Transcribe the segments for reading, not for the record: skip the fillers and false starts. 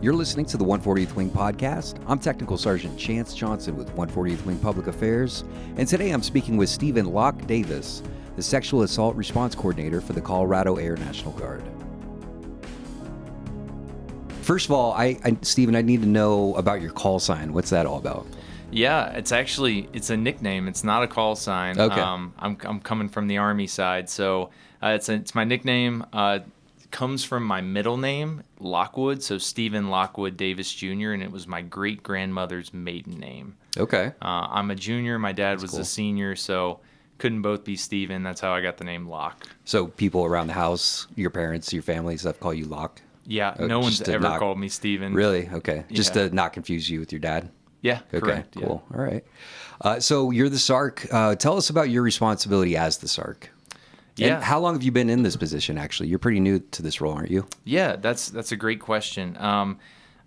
You're listening to the 140th Wing Podcast. I'm Technical Sergeant Chance Johnson with 140th Wing Public Affairs, and today I'm speaking with Stephen Locke Davis, the Sexual Assault Response Coordinator for the Colorado Air National Guard. First of all, Stephen, I need to know about your call sign. What's that all about? Yeah, it's a nickname. It's not a call sign. Okay. I'm coming from the Army side, so it's my nickname. Comes from my middle name, Lockwood, so Stephen Lockwood Davis Jr., and it was my great-grandmother's maiden name. Okay. I'm a junior. My dad That's was cool. a senior, so couldn't both be Stephen. That's how I got the name Locke. So people around the house, your parents, your family, stuff call you Locke? Yeah, Oh, no one's just to ever not- called me Stephen. Really? Okay. Just Yeah. to not confuse you with your dad? Yeah, Okay, correct. Yeah. cool. All right. So you're the SARC. Tell us about your responsibility as the SARC. Yeah. And how long have you been in this position, actually? You're pretty new to this role, aren't you? Yeah, that's a great question.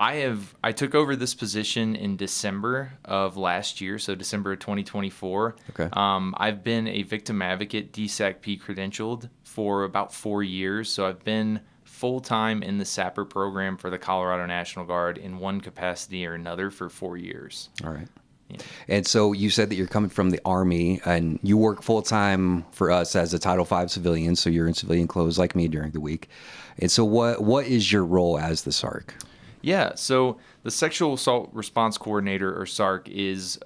I took over this position in December of last year, so December of 2024. Okay. I've been a victim advocate, DSACP credentialed for about 4 years, so I've been full-time in the SAPR program for the Colorado National Guard in one capacity or another for 4 years. All right. Yeah. And so you said that you're coming from the Army, and you work full-time for us as a Title V civilian, so you're in civilian clothes like me during the week. And so what is your role as the SARC? Yeah, so the Sexual Assault Response Coordinator, or SARC, is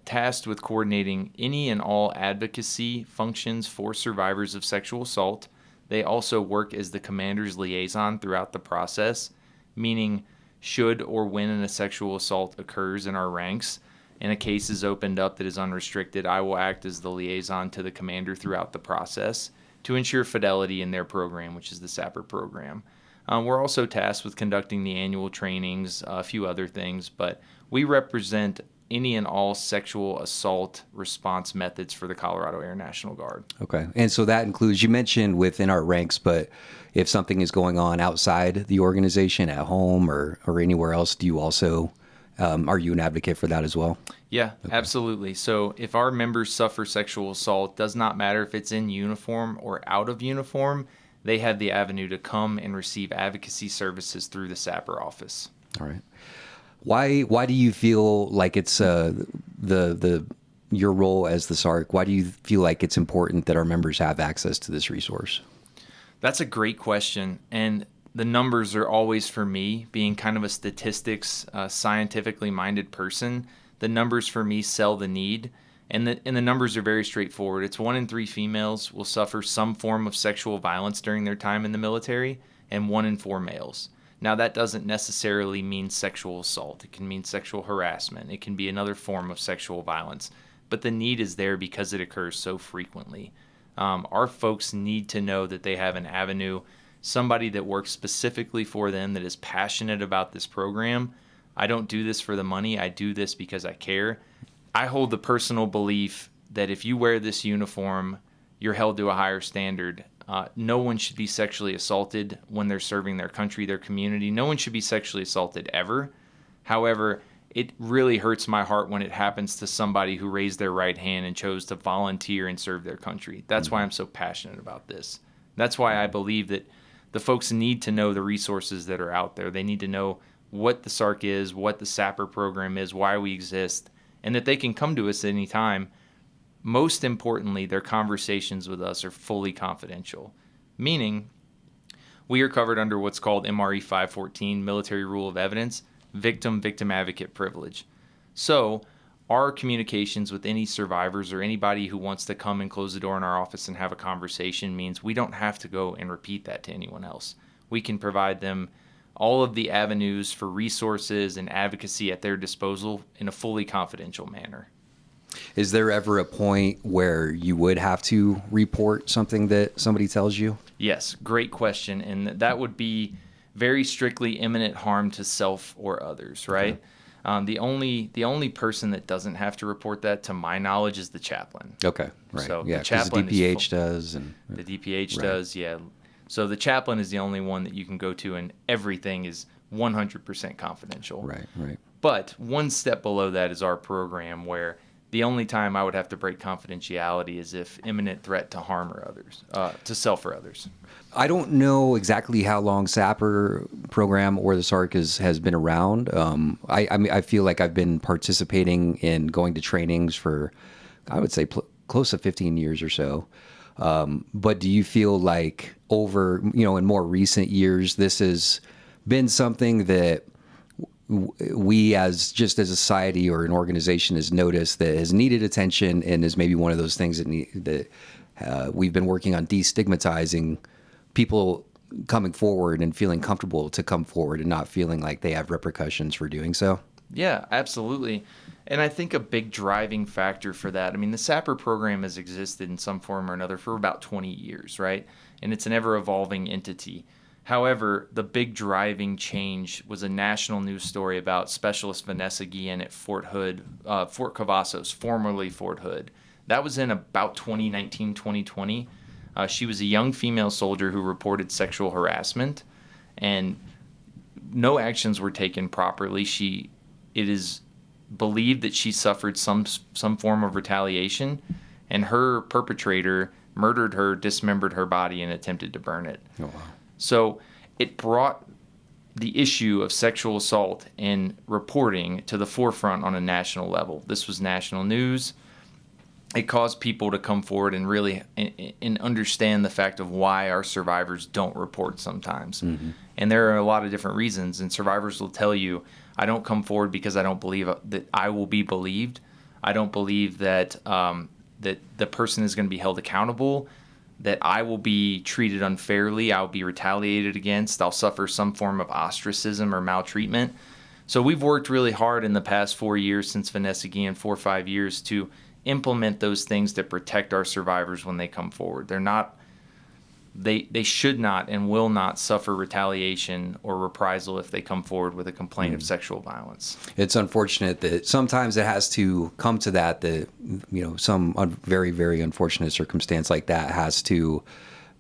tasked with coordinating any and all advocacy functions for survivors of sexual assault. They also work as the commander's liaison throughout the process, meaning should or when a sexual assault occurs in our ranks and a case is opened up that is unrestricted, I will act as the liaison to the commander throughout the process to ensure fidelity in their program, which is the SAPR program. We're also tasked with conducting the annual trainings, a few other things, but we represent any and all sexual assault response methods for the Colorado Air National Guard. Okay. And so that includes, you mentioned within our ranks, but if something is going on outside the organization, at home or anywhere else, do you also, are you an advocate for that as well? Yeah, absolutely. So if our members suffer sexual assault, does not matter if it's in uniform or out of uniform, they have the avenue to come and receive advocacy services through the SAPR office. All right. Why do you feel like it's your role as the SARC? Why do you feel like it's important that our members have access to this resource? That's a great question, and the numbers are always, for me, being kind of a statistics, scientifically minded person. The numbers for me sell the need, and the numbers are very straightforward. It's 1 in 3 females will suffer some form of sexual violence during their time in the military, and 1 in 4 males. Now, that doesn't necessarily mean sexual assault. It can mean sexual harassment. It can be another form of sexual violence. But the need is there because it occurs so frequently. Our folks need to know that they have an avenue, somebody that works specifically for them, that is passionate about this program. I don't do this for the money. I do this because I care. I hold the personal belief that if you wear this uniform, you're held to a higher standard. No one should be sexually assaulted when they're serving their country, their community. No one should be sexually assaulted ever. However, it really hurts my heart when it happens to somebody who raised their right hand and chose to volunteer and serve their country. That's why I'm so passionate about this. That's why I believe that the folks need to know the resources that are out there. They need to know what the SARC is, what the SAPR program is, why we exist, and that they can come to us at any time. Most importantly, their conversations with us are fully confidential, meaning we are covered under what's called MRE 514, Military Rule of Evidence, victim advocate privilege. So our communications with any survivors or anybody who wants to come and close the door in our office and have a conversation means we don't have to go and repeat that to anyone else. We can provide them all of the avenues for resources and advocacy at their disposal in a fully confidential manner. Is there ever a point where you would have to report something that somebody tells you? Yes, great question. And that would be very strictly imminent harm to self or others, right? Okay. The only person that doesn't have to report that, to my knowledge, is the chaplain. Okay, right. So yeah, the chaplain the DPH does. And the DPH right. does, yeah. So the chaplain is the only one that you can go to, and everything is 100% confidential. Right. But one step below that is our program, where The only time I would have to break confidentiality is if imminent threat to harm or others, to self or others. I don't know exactly how long SAPR program or the SARC has been around. I mean, I feel like I've been participating in going to trainings for, I would say, close to 15 years or so. But do you feel like over, in more recent years, this has been something that we as a society or an organization has noticed that has needed attention and is maybe one of those things that we've been working on destigmatizing people coming forward and feeling comfortable to come forward and not feeling like they have repercussions for doing so? Yeah, absolutely. And I think a big driving factor for that, I mean, the SAPR program has existed in some form or another for about 20 years, right? And it's an ever-evolving entity. However, the big driving change was a national news story about Specialist Vanessa Guillen at Fort Cavazos, formerly Fort Hood. That was in about 2019, 2020. She was a young female soldier who reported sexual harassment, and no actions were taken properly. It is believed that she suffered some form of retaliation, and her perpetrator murdered her, dismembered her body, and attempted to burn it. Oh, wow. So it brought the issue of sexual assault and reporting to the forefront on a national level. This was national news. It caused people to come forward and really and understand the fact of why our survivors don't report sometimes. Mm-hmm. And there are a lot of different reasons, and survivors will tell you, I don't come forward because I don't believe that I will be believed. I don't believe that that the person is going to be held accountable, that I will be treated unfairly, I'll be retaliated against, I'll suffer some form of ostracism or maltreatment. So we've worked really hard in the past 4 years since Vanessa Guillen, 4 or 5 years, to implement those things that protect our survivors when they come forward. They should not and will not suffer retaliation or reprisal if they come forward with a complaint of sexual violence. It's unfortunate that sometimes it has to come to that some very, very unfortunate circumstance like that has to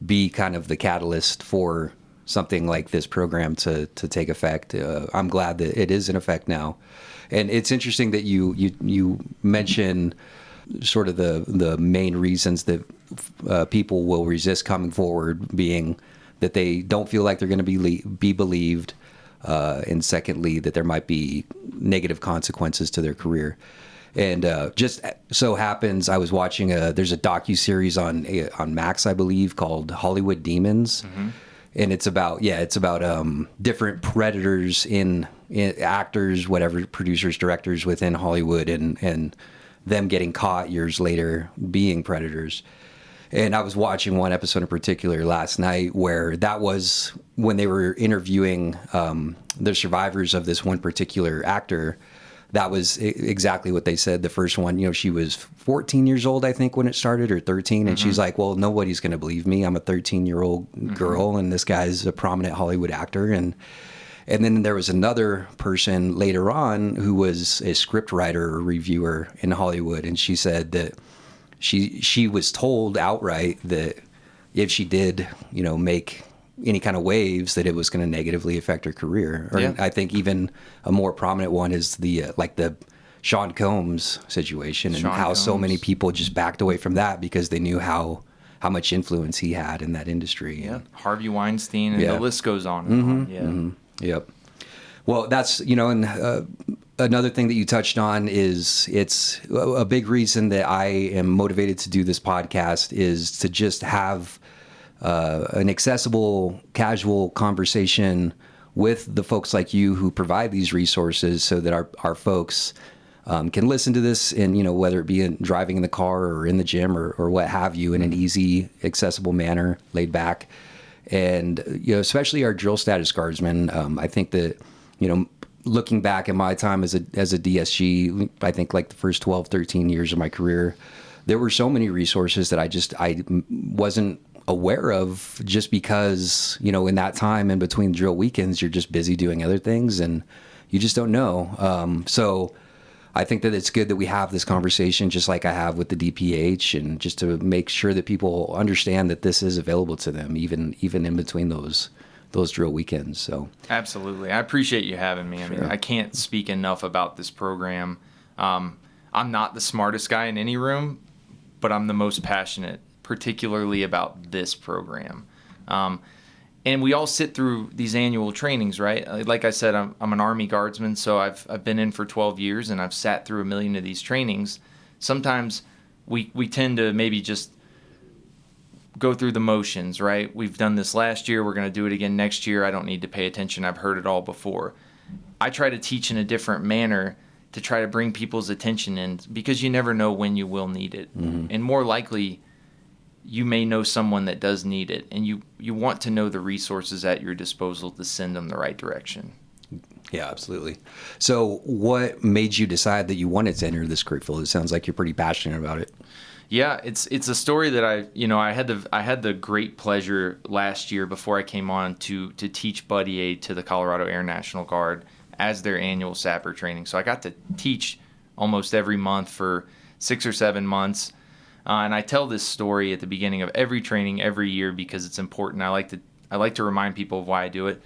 be kind of the catalyst for something like this program to take effect. I'm glad that it is in effect now. And it's interesting that you mention sort of the main reasons that people will resist coming forward being that they don't feel like they're going to be believed, and secondly, that there might be negative consequences to their career. And just so happens, I was watching there's a docuseries on Max, I believe, called Hollywood Demons. Mm-hmm. And it's about different predators in actors, whatever, producers, directors within Hollywood, and them getting caught years later being predators. And I was watching one episode in particular last night where that was when they were interviewing the survivors of this one particular actor. That was exactly what they said. The first one, she was 14 years old, I think, when it started, or 13. And she's like, well, nobody's going to believe me. I'm a 13-year-old girl, and this guy's a prominent Hollywood actor. And then there was another person later on who was a script writer or reviewer in Hollywood, and she said that she was told outright that if she did, make any kind of waves, that it was going to negatively affect her career. Or I think even a more prominent one is the Sean Combs situation, and how so many people just backed away from that because they knew how much influence he had in that industry. Yeah, Harvey Weinstein, and the list goes on and on. Yeah. Mm-hmm. Yep. Well, that's, and another thing that you touched on is it's a big reason that I am motivated to do this podcast is to just have an accessible, casual conversation with the folks like you who provide these resources so that our folks can listen to this and, whether it be driving in the car or in the gym or what have you, in an easy, accessible manner, laid back. And, especially our drill status guardsmen, I think that, looking back at my time as a DSG, I think like the first 12, 13 years of my career, there were so many resources that I wasn't aware of just because, in that time in between drill weekends, you're just busy doing other things and you just don't know. So I think that it's good that we have this conversation just like I have with the DPH, and just to make sure that people understand that this is available to them, even in between those drill weekends. So absolutely. I appreciate you having me. I mean, I can't speak enough about this program. I'm not the smartest guy in any room, but I'm the most passionate, particularly about this program. And we all sit through these annual trainings, right? Like I said, I'm an Army Guardsman, so I've been in for 12 years, and I've sat through a million of these trainings. Sometimes we tend to maybe just go through the motions, right? We've done this last year. We're going to do it again next year. I don't need to pay attention. I've heard it all before. I try to teach in a different manner to try to bring people's attention in, because you never know when you will need it. And more likely, you may know someone that does need it, and you want to know the resources at your disposal to send them the right direction. Yeah, absolutely. So what made you decide that you wanted to enter this career field? It sounds like you're pretty passionate about it. Yeah, it's a story that I had the great pleasure last year before I came on to teach buddy aid to the Colorado Air National Guard as their annual sapper training. So I got to teach almost every month for 6 or 7 months. And I tell this story at the beginning of every training every year because it's important. I like to remind people of why I do it,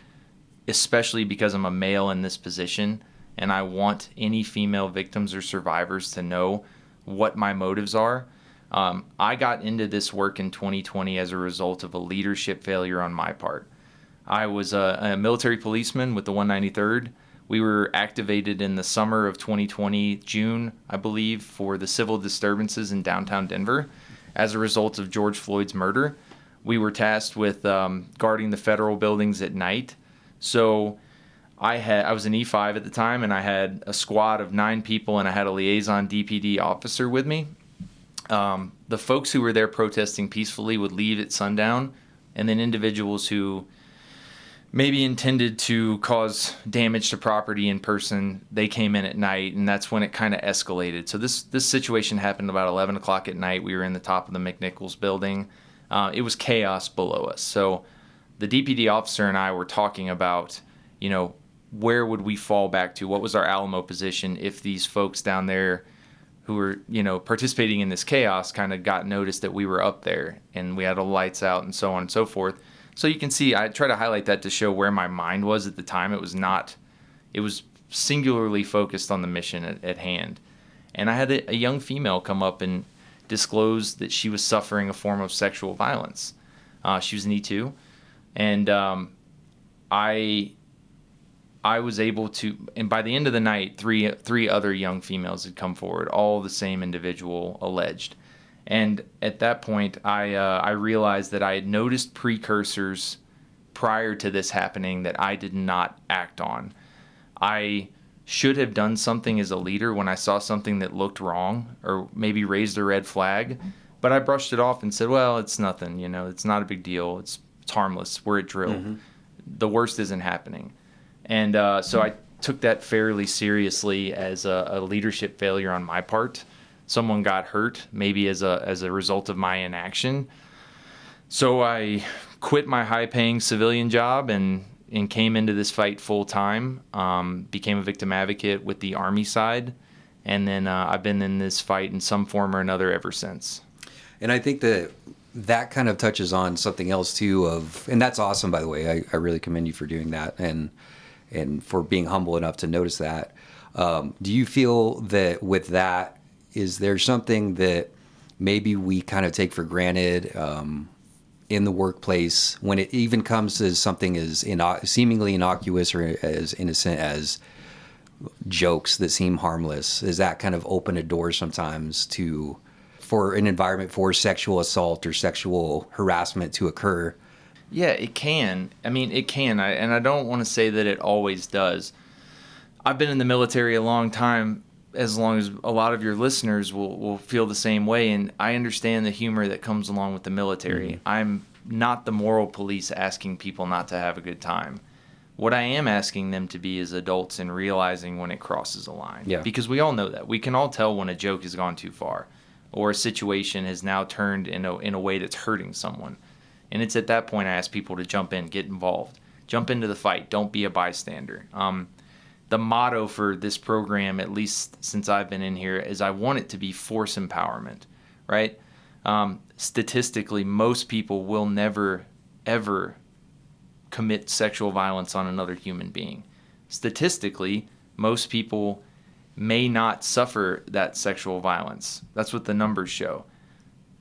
especially because I'm a male in this position, and I want any female victims or survivors to know what my motives are. I got into this work in 2020 as a result of a leadership failure on my part. I was a military policeman with the 193rd. We were activated in the summer of 2020, June, I believe, for the civil disturbances in downtown Denver as a result of George Floyd's murder. We were tasked with guarding the federal buildings at night. So I was an E5 at the time, and I had a squad of 9 people, and I had a liaison DPD officer with me. The folks who were there protesting peacefully would leave at sundown, and then individuals who maybe intended to cause damage to property in person, they came in at night, and that's when it kind of escalated. So this situation happened about 11 o'clock at night. We were in the top of the McNichols building. It was chaos below us. So the DPD officer and I were talking about, where would we fall back to? What was our Alamo position if these folks down there who were, participating in this chaos kind of got noticed that we were up there and we had the lights out and so on and so forth. So you can see, I try to highlight that to show where my mind was at the time. It was singularly focused on the mission at hand. And I had a young female come up and disclose that she was suffering a form of sexual violence. She was an E2. And I was able to, and by the end of the night, three other young females had come forward, all the same individual alleged. And at that point, I realized that I had noticed precursors prior to this happening that I did not act on. I should have done something as a leader when I saw something that looked wrong or maybe raised a red flag, but I brushed it off and said, well, it's nothing, it's not a big deal. It's harmless. We're at drill. Mm-hmm. The worst isn't happening. And so I took that fairly seriously as a leadership failure on my part. Someone got hurt, maybe as a result of my inaction. So I quit my high-paying civilian job and came into this fight full-time, became a victim advocate with the Army side, and then I've been in this fight in some form or another ever since. And I think that kind of touches on something else, too, and that's awesome, by the way. I really commend you for doing that and for being humble enough to notice that. Do you feel that with that, is there something that maybe we kind of take for granted in the workplace when it even comes to something as seemingly innocuous or as innocent as jokes that seem harmless? Does that kind of open a door sometimes for an environment for sexual assault or sexual harassment to occur? Yeah, it can. I mean, it can. And I don't want to say that it always does. I've been in the military a long time, as long as a lot of your listeners will feel the same way. And I understand the humor that comes along with the military. Mm-hmm. I'm not the moral police asking people not to have a good time. What I am asking them to be is adults and realizing when it crosses a line. Yeah. Because we all know that. We can all tell when a joke has gone too far or a situation has now turned in a way that's hurting someone. And it's at that point I ask people to jump in, get involved. Jump into the fight. Don't be a bystander. The motto for this program, at least since I've been in here, is I want it to be force empowerment, right? Statistically, most people will never, ever commit sexual violence on another human being. Statistically, most people may not suffer that sexual violence. That's what the numbers show.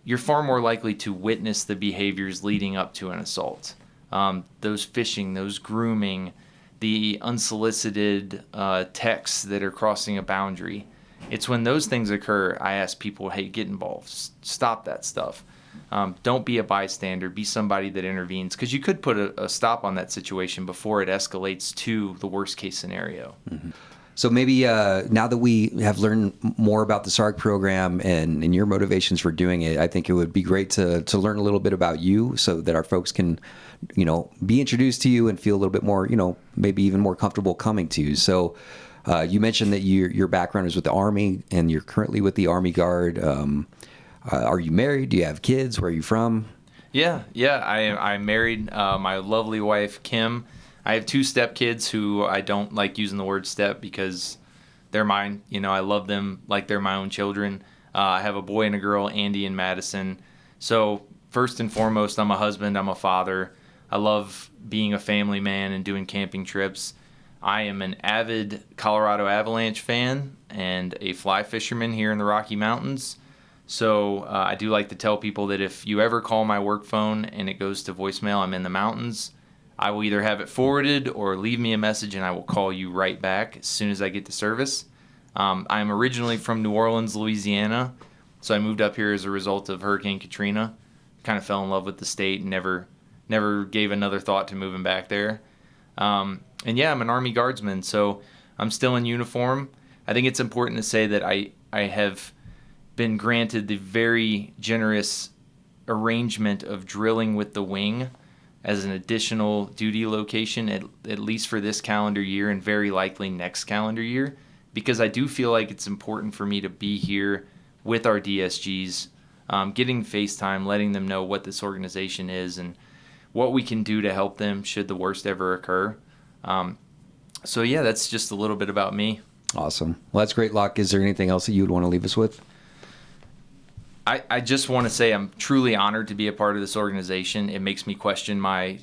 You're far more likely to witness the behaviors leading up to an assault. Those phishing, those grooming, the unsolicited texts that are crossing a boundary. It's when those things occur, I ask people, hey, get involved. Stop that stuff. Don't be a bystander. Be somebody that intervenes, because you could put a stop on that situation before it escalates to the worst case scenario. Mm-hmm. So maybe now that we have learned more about the SARC program and your motivations for doing it, I think it would be great to learn a little bit about you so that our folks can, be introduced to you and feel a little bit more, maybe even more comfortable coming to you. So you mentioned that your background is with the Army and you're currently with the Army Guard. Are you married? Do you have kids? Where are you from? Yeah. I'm married. My lovely wife, Kim. I have 2 stepkids who I don't like using the word step because they're mine. I love them like they're my own children. I have a boy and a girl, Andy and Madison. So first and foremost, I'm a husband. I'm a father. I love being a family man and doing camping trips. I am an avid Colorado Avalanche fan and a fly fisherman here in the Rocky Mountains. So I do like to tell people that if you ever call my work phone and it goes to voicemail, I'm in the mountains. I will either have it forwarded or leave me a message and I will call you right back as soon as I get to service. I'm originally from New Orleans, Louisiana, so I moved up here as a result of Hurricane Katrina. Kind of fell in love with the state and never gave another thought to moving back there. And yeah, I'm an Army Guardsman, so I'm still in uniform. I think it's important to say that I have been granted the very generous arrangement of drilling with the wing as an additional duty location, at least for this calendar year and very likely next calendar year, because I do feel like it's important for me to be here with our DSGs, getting FaceTime, letting them know what this organization is and what we can do to help them should the worst ever occur. So yeah, that's just a little bit about me. Awesome. Well, that's great, Locke. Is there anything else that you would want to leave us with? I just want to say I'm truly honored to be a part of this organization. It makes me question my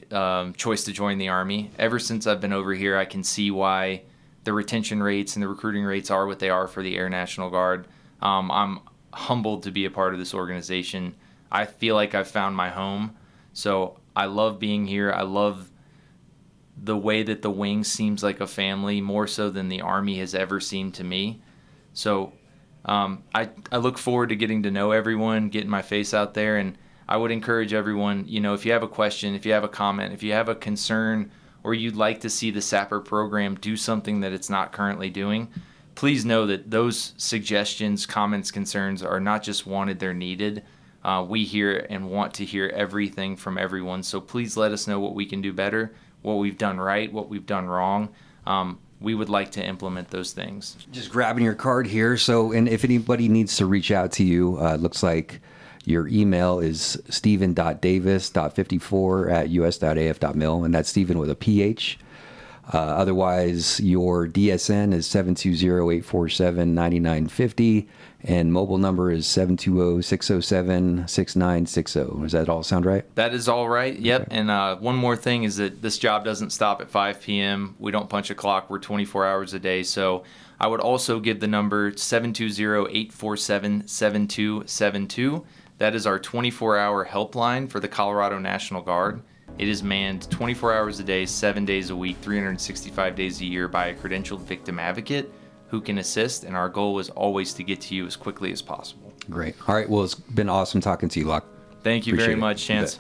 choice to join the Army. Ever since I've been over here, I can see why the retention rates and the recruiting rates are what they are for the Air National Guard. I'm humbled to be a part of this organization. I feel like I've found my home. So I love being here. I love the way that the wing seems like a family, more so than the Army has ever seemed to me. So I look forward to getting to know everyone, getting my face out there, and I would encourage everyone, if you have a question, if you have a comment, if you have a concern, or you'd like to see the SAPR program do something that it's not currently doing, please know that those suggestions, comments, concerns are not just wanted, they're needed. We hear and want to hear everything from everyone, so please let us know what we can do better, what we've done right, what we've done wrong. We would like to implement those things. Just grabbing your card here. So, and if anybody needs to reach out to you, it looks like your email is steven.davis.54@us.af.mil, and that's Steven with a PH. Otherwise, your DSN is 720-847-9950, and mobile number is 720-607-6960. Does that all sound right? That is all right. Yep. Okay. And one more thing is that this job doesn't stop at 5 p.m. We don't punch a clock. We're 24 hours a day. So I would also give the number 720-847-7272. That is our 24-hour helpline for the Colorado National Guard. It is manned 24 hours a day, 7 days a week, 365 days a year by a credentialed victim advocate who can assist, and our goal is always to get to you as quickly as possible. Great. All right. Well, it's been awesome talking to you, Locke. Thank you very much, Chance.